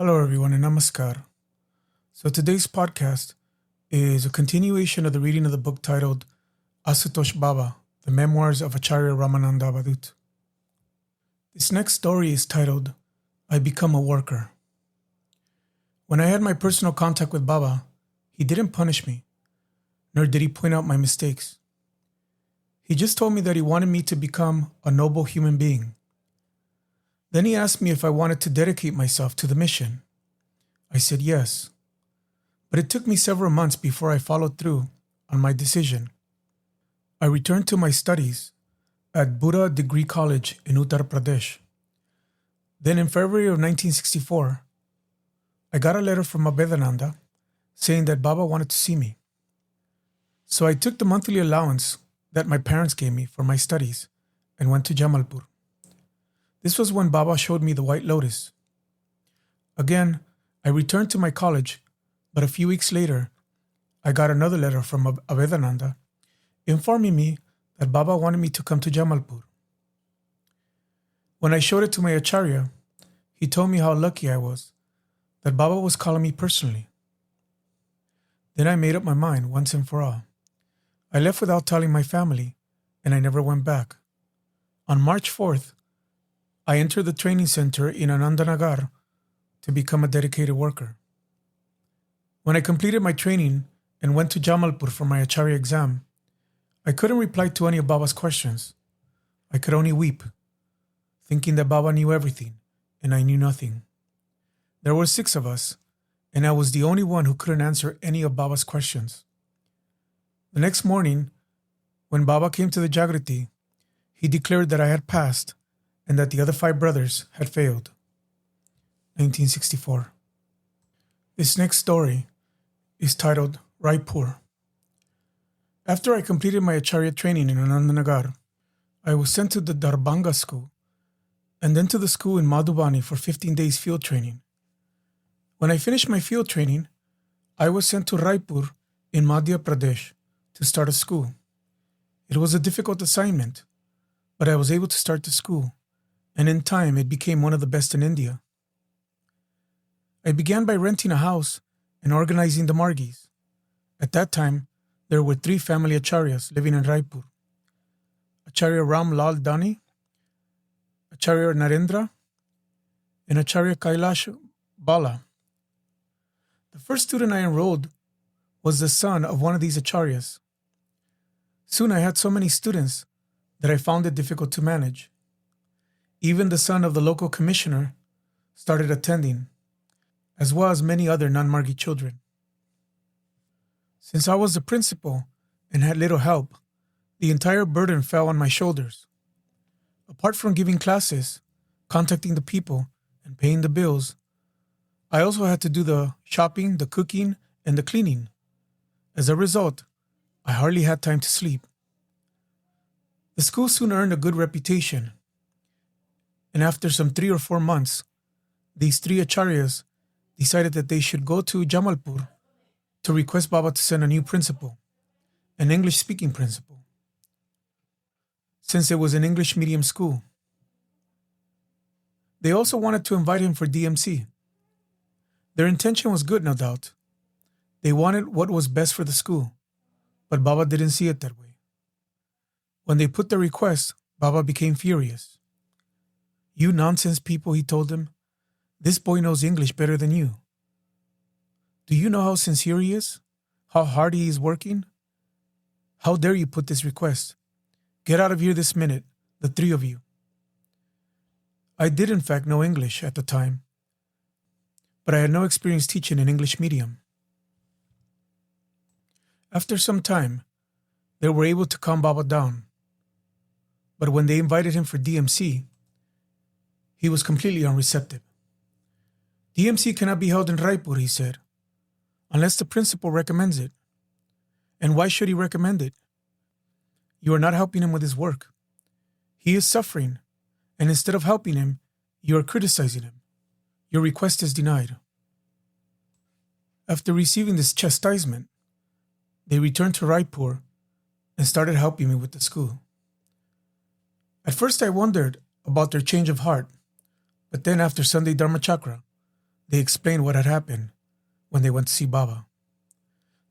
Hello, everyone, and namaskar. So, today's podcast is a continuation of the reading of the book titled Ashutosh Baba, the Memoirs of Acharya Ramananda Avadhuta. This next story is titled I Become a Worker. When I had my personal contact with Baba, he didn't punish me, nor did he point out my mistakes. He just told me that he wanted me to become a noble human being. Then he asked me if I wanted to dedicate myself to the mission. I said yes, but it took me several months before I followed through on my decision. I returned to my studies at Buddha Degree College in Uttar Pradesh. Then in February of 1964, I got a letter from Avadhuta saying that Baba wanted to see me. So I took the monthly allowance that my parents gave me for my studies and went to Jamalpur. This was when Baba showed me the White Lotus. Again, I returned to my college, but a few weeks later, I got another letter from Avadhuta informing me that Baba wanted me to come to Jamalpur. When I showed it to my Acharya, he told me how lucky I was that Baba was calling me personally. Then I made up my mind once and for all. I left without telling my family, and I never went back. On March 4th, I entered the training center in Anandanagar to become a dedicated worker. When I completed my training and went to Jamalpur for my Acharya exam, I couldn't reply to any of Baba's questions. I could only weep, thinking that Baba knew everything and I knew nothing. There were 6 of us, and I was the only one who couldn't answer any of Baba's questions. The next morning, when Baba came to the Jagrati, he declared that I had passed and that the other 5 brothers had failed. 1964. This next story is titled Raipur. After I completed my Acharya training in Anandanagar, I was sent to the Darbhanga school and then to the school in Madhubani for 15 days field training. When I finished my field training, I was sent to Raipur in Madhya Pradesh to start a school. It was a difficult assignment, but I was able to start the school, and in time it became one of the best in India. I began by renting a house and organizing the margis. At that time, there were 3 family acharyas living in Raipur: Acharya Ram Lal Dani, Acharya Narendra, and Acharya Kailash Bala. The first student I enrolled was the son of one of these acharyas. Soon I had so many students that I found it difficult to manage. Even the son of the local commissioner started attending, as well as many other non-Margi children. Since I was the principal and had little help, the entire burden fell on my shoulders. Apart from giving classes, contacting the people, and paying the bills, I also had to do the shopping, the cooking, and the cleaning. As a result, I hardly had time to sleep. The school soon earned a good reputation, and after some 3 or 4 months, these 3 acharyas decided that they should go to Jamalpur to request Baba to send a new principal, an English-speaking principal, since it was an English medium school. They also wanted to invite him for DMC. Their intention was good, no doubt. They wanted what was best for the school, but Baba didn't see it that way. When they put the request, Baba became furious. "You nonsense people," he told them. "This boy knows English better than you. Do you know how sincere he is? How hard he is working? How dare you put this request? Get out of here this minute, the 3 of you." I did in fact know English at the time, but I had no experience teaching in English medium. After some time, they were able to calm Baba down, but when they invited him for DMC, he was completely unreceptive. "DMC cannot be held in Raipur," he said, "unless the principal recommends it. And why should he recommend it? You are not helping him with his work. He is suffering, and instead of helping him, you are criticizing him. Your request is denied." After receiving this chastisement, they returned to Raipur and started helping me with the school. At first I wondered about their change of heart, but then after Sunday Dharma Chakra, They explained what had happened when they went to see Baba.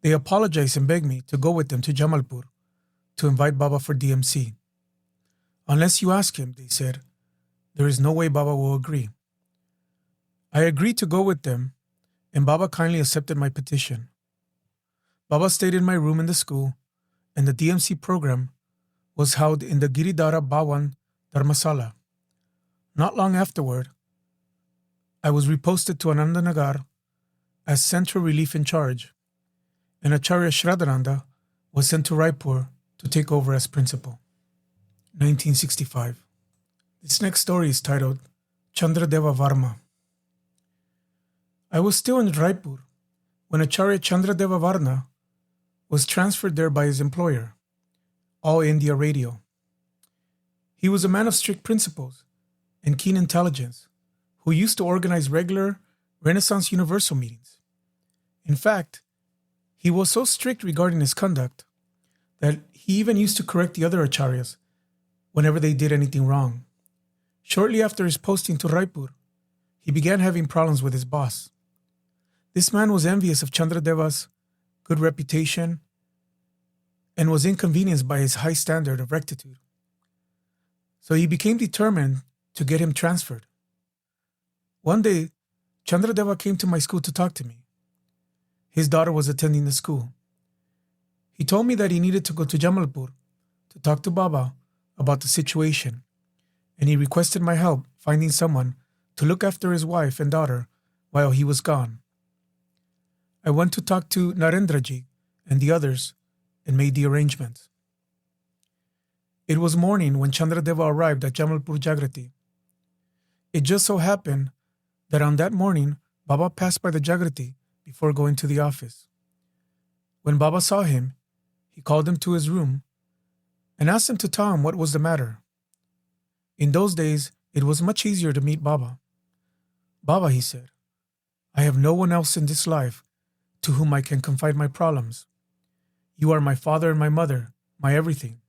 They apologized and begged me to go with them to Jamalpur to invite Baba for DMC. Unless you ask him, they said, there is no way Baba will agree. I agreed to go with them, and Baba kindly accepted my petition. Baba stayed in my room in the school, and the DMC program was held in the Giridhara Bhawan Dharmasala. Not long afterward, I was reposted to Anandanagar as Central Relief in Charge, and Acharya Shraddhananda was sent to Raipur to take over as principal. 1965. This next story is titled Chandradeva Varma. I was still in Raipur when Acharya Chandradeva Varma was transferred there by his employer, All India Radio. He was a man of strict principles and keen intelligence who used to organize regular Renaissance Universal meetings. In fact, he was so strict regarding his conduct that he even used to correct the other acharyas whenever they did anything wrong. Shortly after his posting to Raipur, he began having problems with his boss. This man was envious of Chandradeva's good reputation and was inconvenienced by his high standard of rectitude. So he became determined to get him transferred. One day, Chandradeva came to my school to talk to me. His daughter was attending the school. He told me that he needed to go to Jamalpur to talk to Baba about the situation, and he requested my help finding someone to look after his wife and daughter while he was gone. I went to talk to Narendraji and the others and made the arrangements. It was morning when Chandradeva arrived at Jamalpur Jagrati. It just so happened that on that morning, Baba passed by the Jagrati before going to the office. When Baba saw him, he called him to his room and asked him to tell him what was the matter. In those days, it was much easier to meet Baba. Baba, he said, I have no one else in this life to whom I can confide my problems. You are my father and my mother, my everything.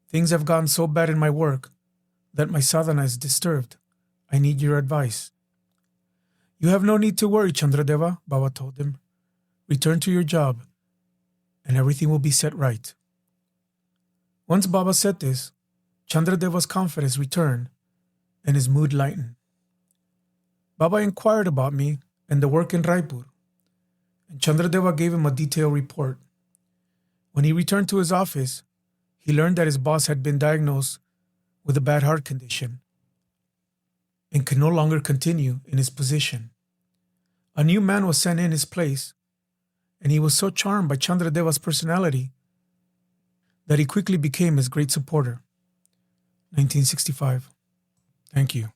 Things have gone so bad in my work that my sadhana is disturbed. I need your advice. You have no need to worry, Chandradeva, Baba told him. Return to your job, and everything will be set right. Once Baba said this, Chandradeva's confidence returned, and his mood lightened. Baba inquired about me and the work in Raipur, and Chandradeva gave him a detailed report. When he returned to his office, he learned that his boss had been diagnosed with a bad heart condition and could no longer continue in his position. A new man was sent in his place, and he was so charmed by Chandradeva's personality that he quickly became his great supporter. 1965. Thank you.